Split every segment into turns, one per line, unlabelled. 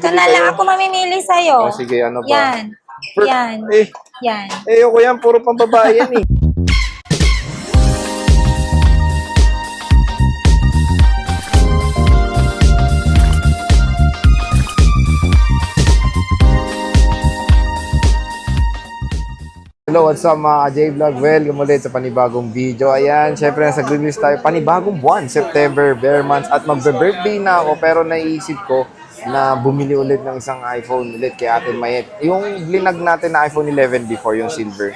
Ito
bibili
na lang
kayo.
ako mamimili sa'yo.
O sige, ano ba?
Yan. Yan. Yan.
Ayoko yan, puro pambabae yan eh. Hello, what's up mga J-Vlog? Welcome ulit sa panibagong video. Ayan, syempre nasa green list tayo. Panibagong buwan, September, bare months. At magbe-birthday na ako pero naisip ko na bumili ulit ng isang iPhone ulit kay Ate Mayet. Yung blinag natin na iPhone 11 before, yung silver.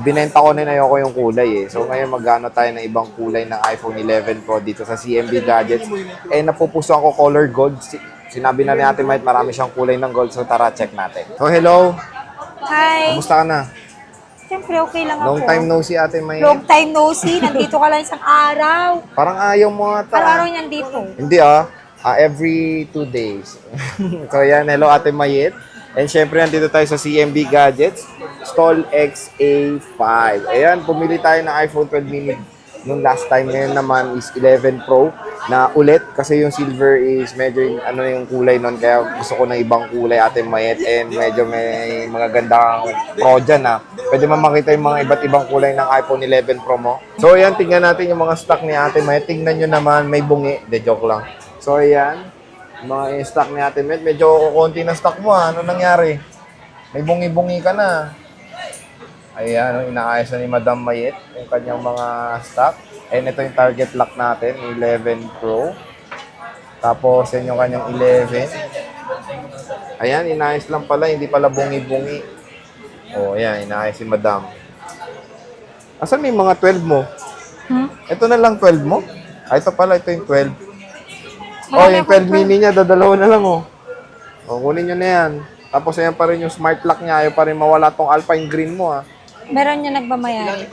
Binenta ko na ayoko yung kulay eh. So ngayon magano tayo ng ibang kulay ng iPhone 11 Pro dito sa CMB Gadgets. Napupusuan ko color gold. Sinabi na ni Ate Mayet marami siyang kulay ng gold. So tara, check natin. So hello,
Hi.
kumusta ka na?
Siyempre, okay lang ako.
Long time no see, Ate Mayet.
Long time no see. Nandito ka lang isang araw.
Parang ayaw mo ata.
Araw-araw niyan dito.
Hindi every 2 days. So yan, hello Ate Mayet. And syempre, nandito tayo sa CMB Gadgets, Stall XA5. Ayan, pumili tayo ng iPhone 12 mini nung last time. Ngayon naman is 11 Pro na ulit kasi yung silver is medyo yung kulay nun. Kaya gusto ko ng ibang kulay, Ate Mayet. And medyo may mga gandang Pro dyan Pwede mo makita yung mga iba't ibang kulay ng iPhone 11 Pro mo. So ayan, tingnan natin yung mga stock ni Ate Mayet. Tingnan nyo naman, may bungi. De joke lang. So ayan, mga stock ni Ate Mayet. Medyo konti na stock mo Ano nangyari? May bungi-bungi ka na. Ayan, inaayos na ni Madam Mayet yung kanyang mga stock. And ito yung target lock natin, 11 Pro. Tapos yan yung kanyang 11. Ayan, inaayos lang pala, hindi pala bungi-bungi. Ayan, inaayos si Madam. Asan may mga 12 mo? Ito na lang 12 mo? Ito pala, ito yung 12. Yung 12 mini niya, dadalawa na lang kunin nyo na yan. Tapos ayan pa rin yung smart lock niya, ayaw pa rin mawala tong Alpine Green mo
Meron niya nagmamayari.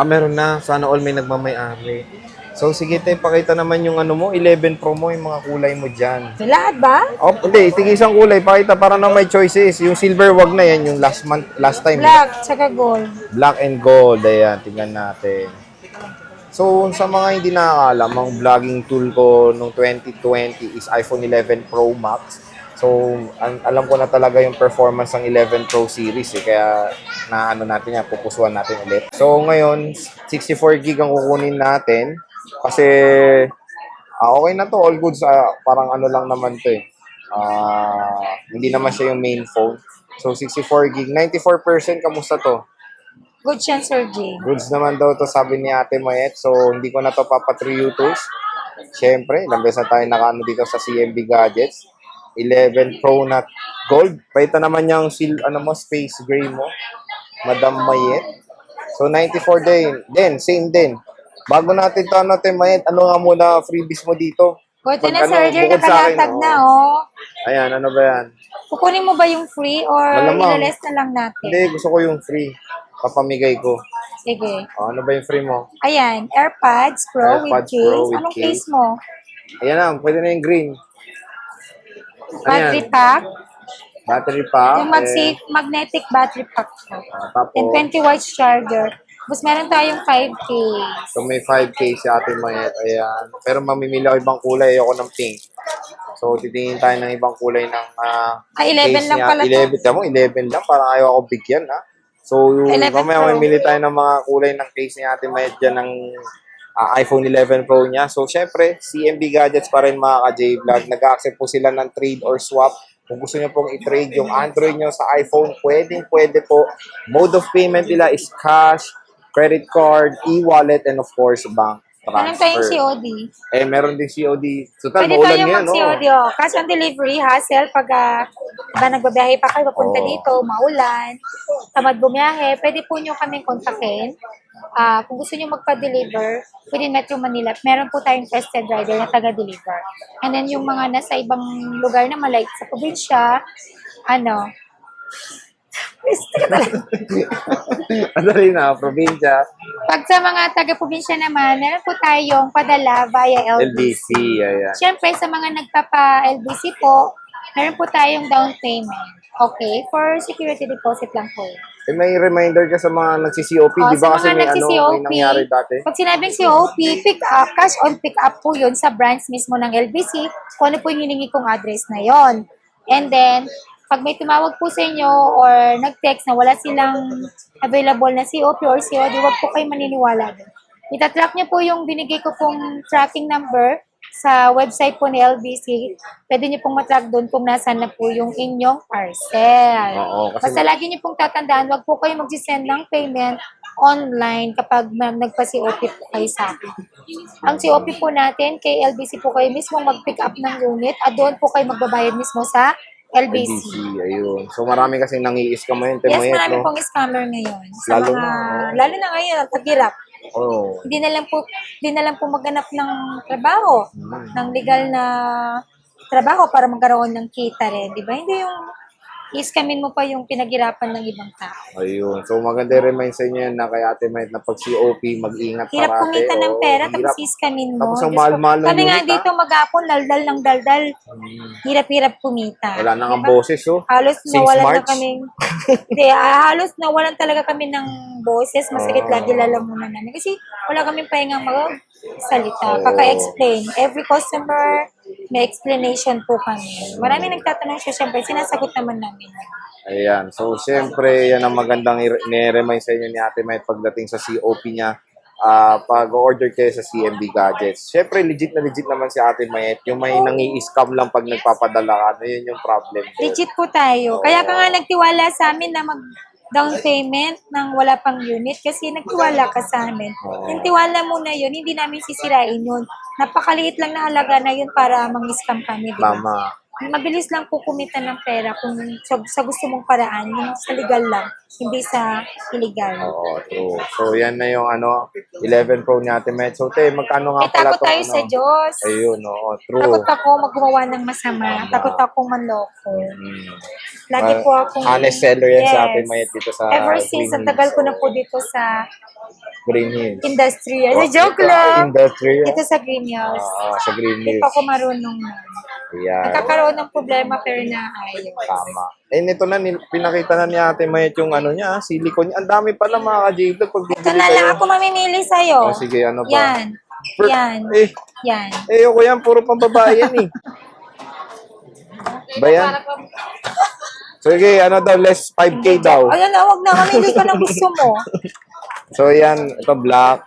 Meron na. Sana all may nagmamayari. So, sige tayo, pakita naman yung 11 Pro mo, yung mga kulay mo dyan.
Lahat ba?
Hindi, tingin isang kulay. Pakita para na may choices. Yung silver, wag na yan. Yung last time.
Black, tsaka gold.
Black and gold. Ayan, tingnan natin. So, sa mga hindi nakakaalam, ang vlogging tool ko nung 2020 is iPhone 11 Pro Max. So, alam ko na talaga yung performance ng 11 Pro series kaya natin yan, pupusuan natin ulit. So, ngayon, 64 gig ang kukunin natin kasi okay na to, all good parang lang naman to hindi naman siya yung main phone. So, 64 gig, 94%, kamusta to?
Good chance, Sir J.
Goods naman daw to, sabi ni Ate Mayet. So, hindi ko na to papatriutos. Siyempre, ilang beses na tayo nakaano dito sa CMB Gadgets. 11 Pro na gold. Paita naman yung space gray mo, Madam Mayet. So, 94 din. Same din. Bago natin ito, Ate Mayet, ano nga muna freebies mo dito?
Buti na, Sir J,
bukod sa akin,
nakalatag na,
Ayan, ano ba yan?
Kukunin mo ba yung free or
Malamang.
ilaless na lang natin?
Hindi, gusto ko yung free. Papamigay ko.
Sige.
Ano ba yung free mo?
Ayan, AirPods Pro with
AirPods
case.
Pro with
Anong
case.
case mo?
Ayan na, pwede na yung green.
Battery pack.
Battery pack.
Yung magnetic battery pack siya.
Tapos,
And 20 watts charger. Tapos meron tayong 5 case.
so may 5K si Ate Mayet. Ayan. Pero mamimili ako ibang kulay. Ayoko ng pink. So, titingin tayo ng ibang kulay ng
11 lang pala to.
11. Tama mo, 11 lang. Parang ayaw ako bigyan, So,
11
mamaya
Pro.
mamimili tayo ng mga kulay ng case ni Ate Mayet dyan ng iPhone 11 Pro niya. So, syempre, CMB Gadgets pa rin mga ka-J-Vlog. Nag-accept po sila ng trade or swap. Kung gusto nyo pong i-trade yung Android nyo sa iPhone, pwede po. Mode of payment nila is cash, credit card, e-wallet, and of course, bank
Meron
transfer.
tayong COD.
Meron din COD. Total,
Pwede
maulan
tayong
ngayon,
mag-COD. Cash on delivery, hassle. Pag nagbabiyahe pa kayo, papunta dito, maulan, tamad bumiyahe, pwede po nyo kaming kontakin. Kung gusto nyo magpa-deliver, within Metro Manila, meron po tayong trusted rider na taga-deliver. And then yung mga nasa ibang lugar na like sa probinsya,
Madali na, probinsya.
pag sa mga taga-probinsya naman, meron po tayong padala via LBC.
LBC, ayan.
Siyempre, sa mga nagpapa-LBC po, meron po tayong down payment. Okay? For security deposit lang po.
May reminder ka sa mga nagsi-COP, di ba? Kasi
Sa mga
may
nagsi-COP,
nangyari dati.
pag sinabing COP, pick up, cash on pick up po yun sa branch mismo ng LBC, kung ano po yung hiningi kong address na yon. And then, pag may tumawag po sa inyo or nag-text na wala silang available na COP or COD, huwag po kayo maniniwala doon. Itatrack niyo po yung binigay ko pong tracking number sa website po ni LBC. Pwede niyo pong matrack doon kung nasaan na po yung inyong parcel.
Oo, kasi-
Basta lagi niyo pong tatandaan, huwag po kayo mag-send ng payment online kapag nagpa-COP po kayo sa akin. Ang COP po natin, kay LBC po kayo mismo mag-pick up ng unit at doon po kayo magbabayad mismo sa LBC.
LBC, ayun. So marami kasing nangi-scam ngayon,
Yes,
Mayet,
marami
no?
pong scammer ngayon. Sa
Lalo
mga,
na,
lalo na ngayon, ang taghirap.
Oh.
Hindi na lang po maghanap ng trabaho, ng legal na trabaho para magkaroon ng kita rin, di ba? Hindi yung iskamin mo pa yung pinaghirapan ng ibang tao.
Ayun. So maganda remind sa inyo yan na kay Ate Mayet na pag COP, mag-ingat
Hirap
parate.
kumita ng
Oo,
pera,
hirap.
tapos iskamin mo.
Tapos ang
Diyos ko.
mahal-mahal ng
Kami nga
unit,
dito maghapon, daldal ng daldal. Hirap-hirap kumita.
Wala na ang
Diba?
boses, oh.
Halos
Since
nawalan na
March.
kaming, hindi, halos nawalan talaga kami ng boses. Masakit lagi lalamunan namin. Kasi wala kaming pahingang magsalita. Kaka-explain. Every customer, may explanation po kami. Maraming nagtatanong siya, syempre, sinasagot naman namin.
Ayan. So, siyempre, yan ang magandang ni-remind sa inyo ni Ate Mayet pagdating sa COP niya. Pag-order kayo sa CMB Gadgets. Siyempre, legit naman si Ate Mayet. Yung may nangi-scam lang pag nagpapadala ka, ano yun yung problem.
Legit po tayo. Kaya ka nga nagtiwala sa amin na mag-down payment nang wala pang unit kasi nagtiwala ka sa amin. Yung tiwala mo na yun, hindi namin sisirain yun. Napakaliit lang na halaga na yun para mang-scam kami. Diba?
Tama.
Mabilis lang po kumita ng pera kung sa gusto mong paraan, yung sa legal lang, hindi sa illegal.
Oo, true. So, yan na yung 11 Pro ni Ate Mayet. So, te, magkano nga
May
pala
takot tayo sa Diyos.
Ayun, oo, true.
Takot ako maggumawa ng masama. Takot ako manloko. Lagi po akong...
Honest seller yan sa Ate
Yes.
Mayet dito sa
Ever since, ang tagal ko na po dito sa
Green Hills.
industry. Joke lang!
Industry.
Dito sa Green Hills.
Sa Green
Hindi
Hills.
pa ako marunong na.
Yan.
Nagkakaroon ng problema pero naayos.
Tama. Nito na, pinakita na ni Ate Mayet yung silicone niya. Ang dami pala mga ka-J-Vlog pag
Ito
bibili
na lang
kayo.
ako mamimili sa'yo.
Sige, ano ba?
Yan. Yan. Yan.
Ako yan, puro pambabae yan eh. Ba yan? Sige, less 5K daw.
Ayan na, wag na. Mamili ka ng gusto mo.
So yan, ito black,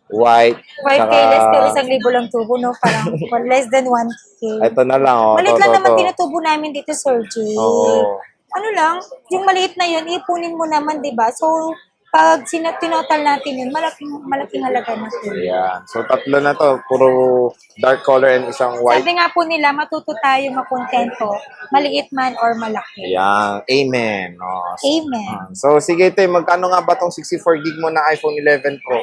white,
5K less pero 1,000 lang tubo, no? Parang less than 1K.
ito na lang, oh.
Maliit
to,
lang
to,
naman
to.
tinutubo namin dito, Sir G.
Oo.
Ano lang, yung maliit na yun, ipunin mo naman, di ba? So, pag tinotal natin yun, malaking halaga na po.
Yan. So, tatlo na to. Puro dark color and isang white.
Sabi nga po nila, matuto tayo makontento, maliit man or malaki.
Yan. Amen. Oh.
Amen.
So, sige, te, magkano nga ba tong 64 gig mo na iPhone 11 Pro?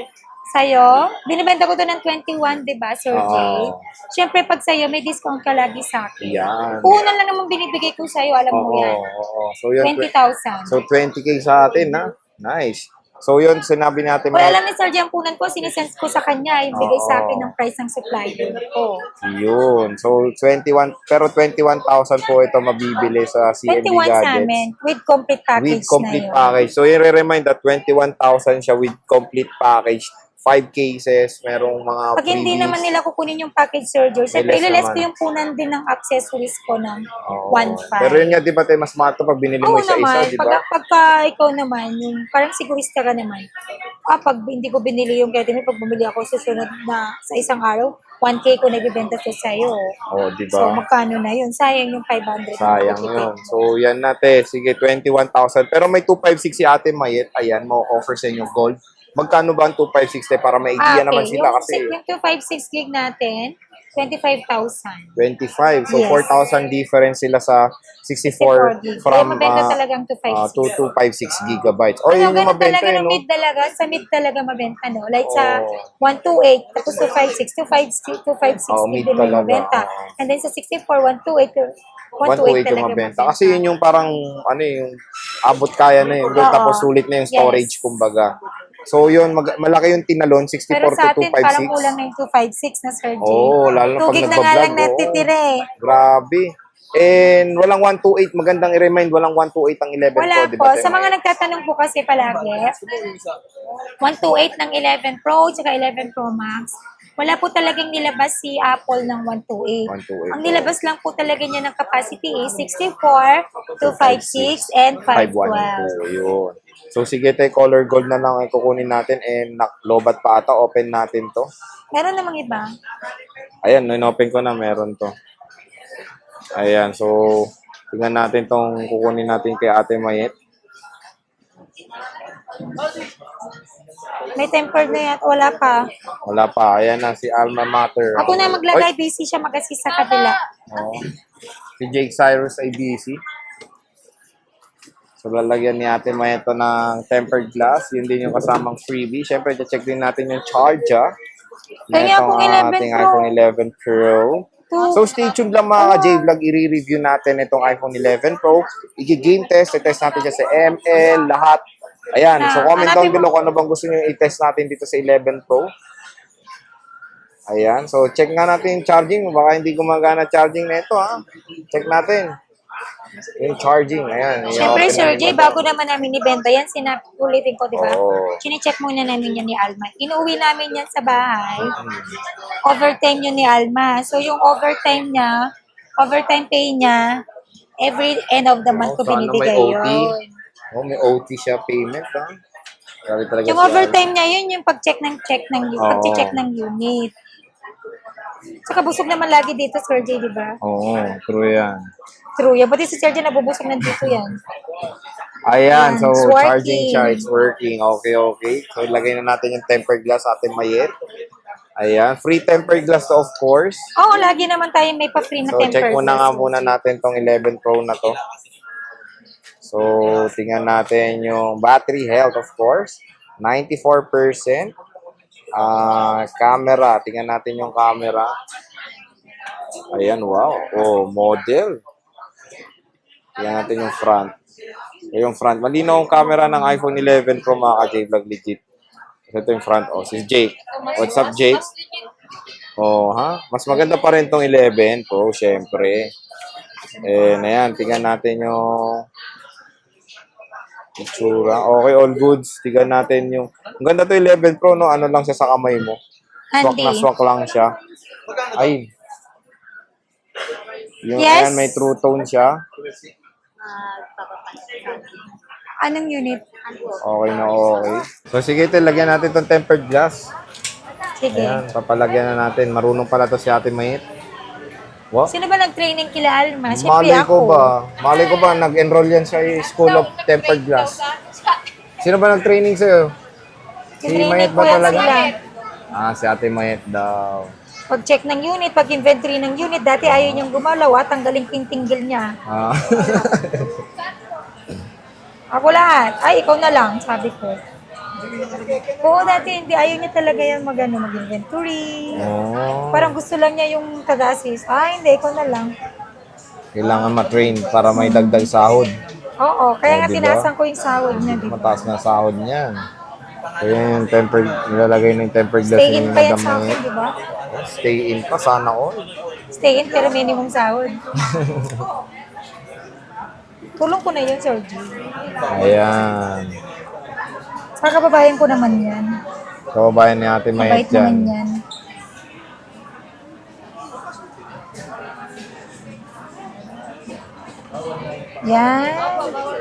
Sa'yo, binibenta ko to ng 21, di ba, Sir J?
Oo.
Siyempre, pag sa'yo, may discount ka lagi sa akin.
Yan.
Una lang naman binibigay ko sa'yo, alam mo yan.
Oo. So, yun.
20,000.
So, 20K sa atin, ha? Nice. So, yun, sinabi natin.
Wala lang ni Sir J ang punan ko, sinesend ko sa kanya, yung bigay sa akin ng price ng supplier ko.
Yun. So, 21, pero 21,000 po ito mabibili sa CMB
21
Gadgets.
sa amin, with complete package
With complete
na yun.
package. So, i-remind that 21,000 siya with complete package. 5 cases, merong mga
Pag hindi
freebies.
naman nila kukunin yung package, Sir George, siyempre
less
ililess ko
naman.
yung punan din ng accessories ko ng
Oo.
1.5.
Pero yun nga, di ba, tayo mas mato pag binili mo
Oo
isa-isa,
naman,
di ba?
pagka ikaw naman, yung parang sigurista ka naman, pag hindi ko binili yung kaya pag bumili ako susunod na sa isang araw, 1K ko nagbibenta to sa'yo.
Oo, di
So,
ba?
magkano na yun? Sayang yung 500.
Sayang yun. So, yan natin. Sige, 21,000. Pero may 256 si Ate Mayet. Ayan, mo-offer sa inyo gold. Magkano ba ang 256? Para may idea naman sila kasi.
Yung 256 gig natin, 25,000.
25. So,
Yes.
4,000 difference sila sa 64
gig.
from
Kaya mabenta talagang 256.
256 gigabytes. Oh, yun yung
ganun
mabenta
talaga
yun,
ng
no?
mid talaga. Sa mid talaga mabenta, no? Like sa
Oh.
128, tapos 256, 256
mid
din yung
talaga.
mabenta.
Oh.
And then sa 64, 128,
128 yung
talaga
mabenta. Kasi yun yung parang, yung abot kaya na yun. Doon,
Oo.
tapos sulit na yung storage,
Yes.
kumbaga. So, yun, malaki yung tinalon, 64
Pero sa
to
atin, parang
256.
kulang na yung 256 na Sir J.
Oo, lalo na pag
2 gig na nga
nagbablog,
lang natitira eh.
Grabe. And walang 128, magandang i-remind, walang 128 ang 11
Wala
Pro, di
po.
ba?
Sa mga nagtatanong po kasi palagi, 128 ng 11 Pro, tsaka 11 Pro Max. Wala po talagang nilabas si Apple ng 128.
128.
Ang nilabas lang po talaga niya ng capacity is 64, 256, and 512.
512. Yun. So, sige, te, color gold na lang ay kukunin natin and lobat pa ata. Open natin to.
Meron namang iba.
Ayan, in-open ko na, meron to. Ayan, so, tingnan natin tong kukunin natin kay Ate Mayet.
May tempered na yan. Wala pa.
Wala pa. Ayan na, si Alma Mater.
Ako na maglagay. Busy siya mag-assist sa kabila.
Oh. Si Jake Cyrus ay busy. So, lalagyan ni Ate Mayet to ng tempered glass. Yun din yung kasamang freebie. Siyempre, check din natin yung charger.
Kaya akong 11
ating
Pro.
iPhone 11 Pro. So, stay tuned lang mga J-Vlog. I-review natin itong iPhone 11 Pro. I-game test. I-test natin dyan sa ML, lahat. Ayan. So, comment down below kung ano bang gusto nyo i-test natin dito sa 11 Pro. Ayan. So, check nga natin yung charging. Baka hindi gumagana charging na ito, ha? Check natin. Yung charging. Ayan.
Siyempre,
i-open
Sir
natin
Jay,
ito.
bago naman namin ibenta yan, ulitin ko, di ba?
Oo.
Chine-check muna namin yan ni Alma. Inuwi namin yan sa bahay. Overtime yun ni Alma. So, yung overtime niya, overtime pay niya, every end of the month ko
Sana may
binibigay
OT.
yun.
Oh, may OT siya payment, ha? Grabe talaga
Yung
si
overtime niya, yun yung pag-check ng pag-check ng unit. Saka busog naman lagi dito, Sir Jay, di ba?
Oo, true yan.
True yan. Pati si Sir Jay nabubusog na dito yan.
Ayan, so
It's
charging
working.
siya, it's working. Okay, okay. So ilagay na natin yung tempered glass sa ating Mayet. Ayan, free tempered glass to, of course.
Oo, lagi naman tayo may pa-free na
So
tempered
check muna nga
glass.
muna natin tong 11 Pro na to. So tingnan natin yung battery health, of course. 94%. Camera, tingnan natin yung camera. Ayan, wow. Oh, model. Tingnan natin yung front. Yung front. Malinaw ang camera ng iPhone 11 Pro mga ka-J-Vlog legit. Ito yung front. Oh, si Jake. What's up, Jake? Oh, ha? Mas maganda pa rin tong 11 Pro, syempre. And ayan, tingnan natin yung itsura. Okay, all goods. Tingnan natin yung... Ang ganda to 11 Pro, no? Ano lang siya sa kamay mo. Swak na
Handy.
swak lang siya. Ay. Yung,
Yes.
ayan, may true tone siya.
Anong unit?
Okay na okay. So, sige, ito, lagyan natin itong tempered glass.
Sige.
Ayan, papalagyan na natin. Marunong pala to si Ate Mayet. What?
Sino ba nag-training kila Alma? Siyempre
Malay
ako.
ko ba? Malay ko ba, nag-enroll yan sa School of Tempered Glass. Sino ba nag-training sa'yo? Si
Training
Mayet
ko
ba
yan
talaga?
sila.
Si Ate Mayet daw.
Pag-check ng unit, pag-inventory ng unit, dati ayaw niyang gumalaw at tanggalin ting-tinggil niya.
Ah.
Ako lahat. Ay, ikaw na lang, sabi ko. Oo, dati hindi. Ayaw niya talaga yan mag-inventory.
Oh.
Parang gusto lang niya yung taga-assist. Hindi, ikaw na lang.
Kailangan ma-train para may dagdag sahod.
Oo, kaya nga
Diba?
tinasan ko yung sahod niya, di ba?
Mataas na sahod niyan. Kaya yung tempered, nilalagay na yung tempered glass
Stay in
ni
pa yan
Madam
sa akin,
Mayet.
di ba?
Stay in pa, sana all.
Stay in pero minimum sahod. Tulong ko na yun, Sir G.
Ayan.
Sa kababayan ko naman yan.
Kababayan ni Ate
Mabait
Mayet
naman
yan.
yan. Yan.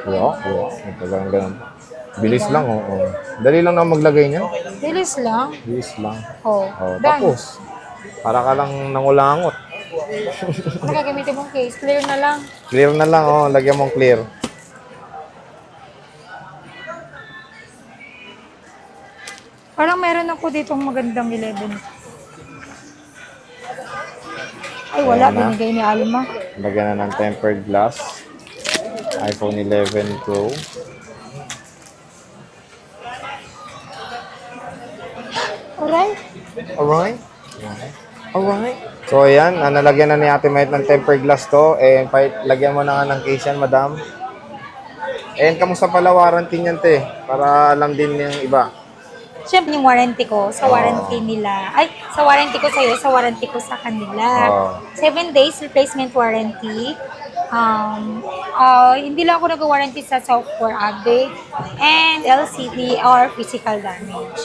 Wow, wow. Talagang ganun. Bilis lang, oo. Dali lang na maglagay niya.
Bilis lang.
Bilis lang.
Oh,
Oh,
done.
tapos, para ka lang nangulangot.
Ano gagamitin mong case? Clear na lang.
Clear na lang, oh. Lagyan mong clear.
Parang meron ako ditong magandang 11. Ay, wala.
Ayan na.
Binigay ni Alma.
Lagyan na ng tempered glass. iPhone 11 Pro.
Alright.
Alright. Alright. So, ayan. Nalagyan na ni Ate Mayet ng tempered glass to. And lagyan mo na nga ng case yan, madam. And kamusta pala warranty niyan, te? Para alam din yung iba.
Siyempre, yung warranty ko, sa warranty nila. Ay, sa warranty ko sa'yo, sa warranty ko sa kanila.
Oh.
7 days replacement warranty. Hindi lang ako nag-warranty sa software update and LCD or physical damage.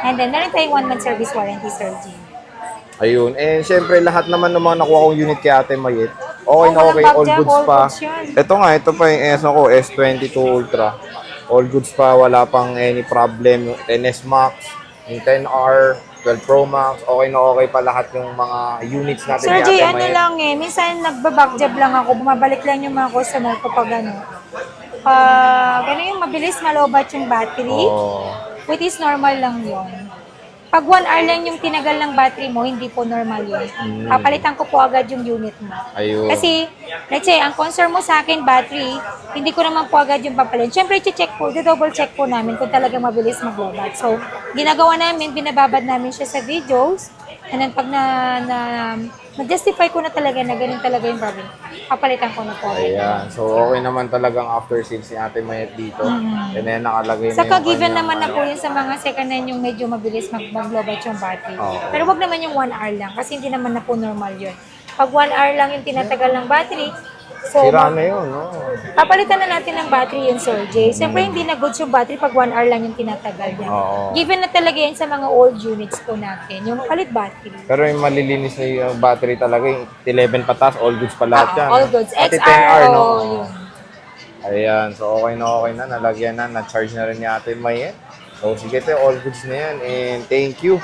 And then, meron tayong 1-month service warranty, Sir G.
Ayun. And syempre, lahat naman ng mga nakuha kong unit kay Ate Mayet, okay na
walang
okay,
bug
all
jam,
goods
all
pa.
goods yan.
Ito pa yung ESO ko, S22 Ultra. All goods pa, wala pang any problem. Yung NS Max, yung 10R, 12 Pro Max, okay na okay pa lahat yung mga units natin
Sir
kay
Jay,
Ate
ano
Mayet.
lang minsan nagbabackjab lang ako, bumabalik lang yung mga customer ko pag yung mabilis malobat yung battery,
Oh,
which is normal lang yun. Pag 1 hour lang yung tinagal ng battery mo, hindi po normal yun. Papalitan ko po agad yung unit mo.
ayun.
Kasi, let's say, ang concern mo sa akin, battery, hindi ko naman po agad yung papalit. Siyempre, check po, double check po namin kung talagang mabilis maglobat. So, ginagawa namin, binababad namin siya sa videos, and then pag na-justify ko na talaga na ganun talaga yung problem, papalitan ko na po.
Ayan. So, okay naman talagang after sales ni Ate Mayet dito. And then, nakalagay na
Saka
yung
given
kanyang,
naman na po yun sa mga second hand yung medyo mabilis maglobat yung battery.
Oo.
Pero wag naman yung 1 hour lang kasi hindi naman na po normal yun. Pag 1 hour lang yung tinatagal ng battery, so
Sira na yun, no?
papalitan na natin ng battery yun, Sir Jay. Siyempre hindi na goods yung battery pag 1 hour lang yung tinatagal niya.
Oo.
Given na talaga yan sa mga old units po natin, yung palit battery.
Pero yung malilinis na yung battery talaga, yung 11 patas, all goods pa lahat yan.
All goods.
Pati
XR,
10R, no?
yun.
Ayan, so okay na, nalagyan na, na-charge na rin ni Ate Mayet. So sige te, all goods na yan, and thank you.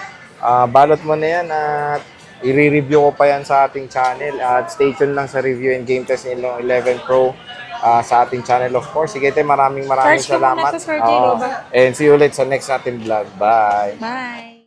Balot mo na yan at i-review ko pa yan sa ating channel. At stay tuned lang sa review and game test ni Ilong 11 Pro sa ating channel of course. Sige te, maraming
Charge ko muna
salamat.
to, Sir J. Loba.
And see you ulit sa next natin vlog. Bye!
Bye!